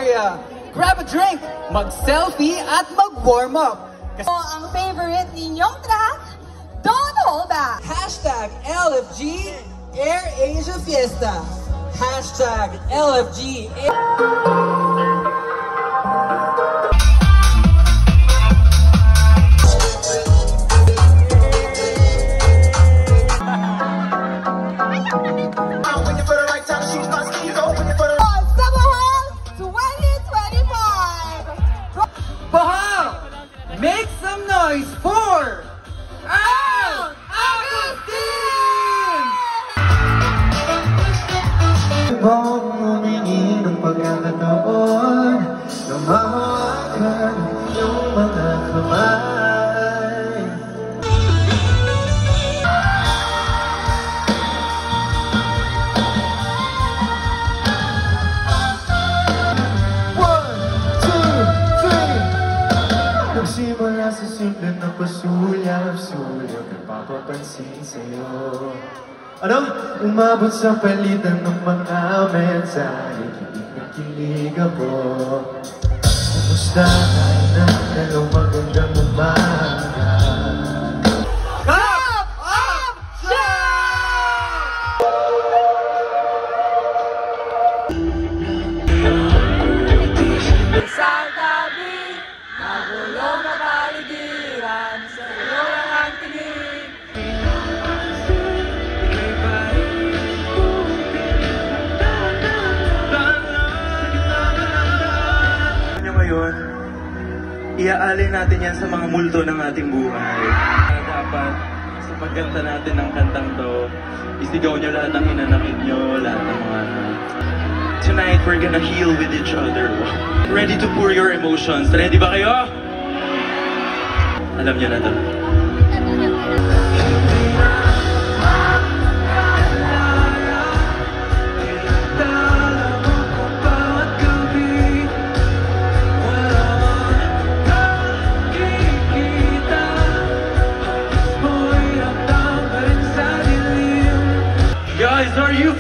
area. Grab a drink, mag-selfie at mag-warm up. Ang favorite ninyong track, Don't Hold Back. Hashtag LFG Air Asia Fiesta. Hashtag LFG Air... Make some noise for Al Agustin! Ibang humingi ng pagkakataon na mahawakan yung mga kamay. Simula sa simple na pasulyap-sulyap, nagpapapansin sa'yo. Ano? Umabot sa palitan ng mga mensahe, kilig ako. Kumusta tayo na dalawang magandang umaga? Cup of Joe! Sa tabi, nagulong na paligiran, sa iyo lang ang tinig. Ngayon, iaalin natin yan sa mga multo ng ating buhay. Dapat, sa pagkanta natin ng kantang to, isigaw nyo lahat ng hinanakit nyo, lahat ng mga... Tonight, we're gonna heal with each other. Ready to pour your emotions. Ready ba kayo? Alam nyo na to. Guys, are you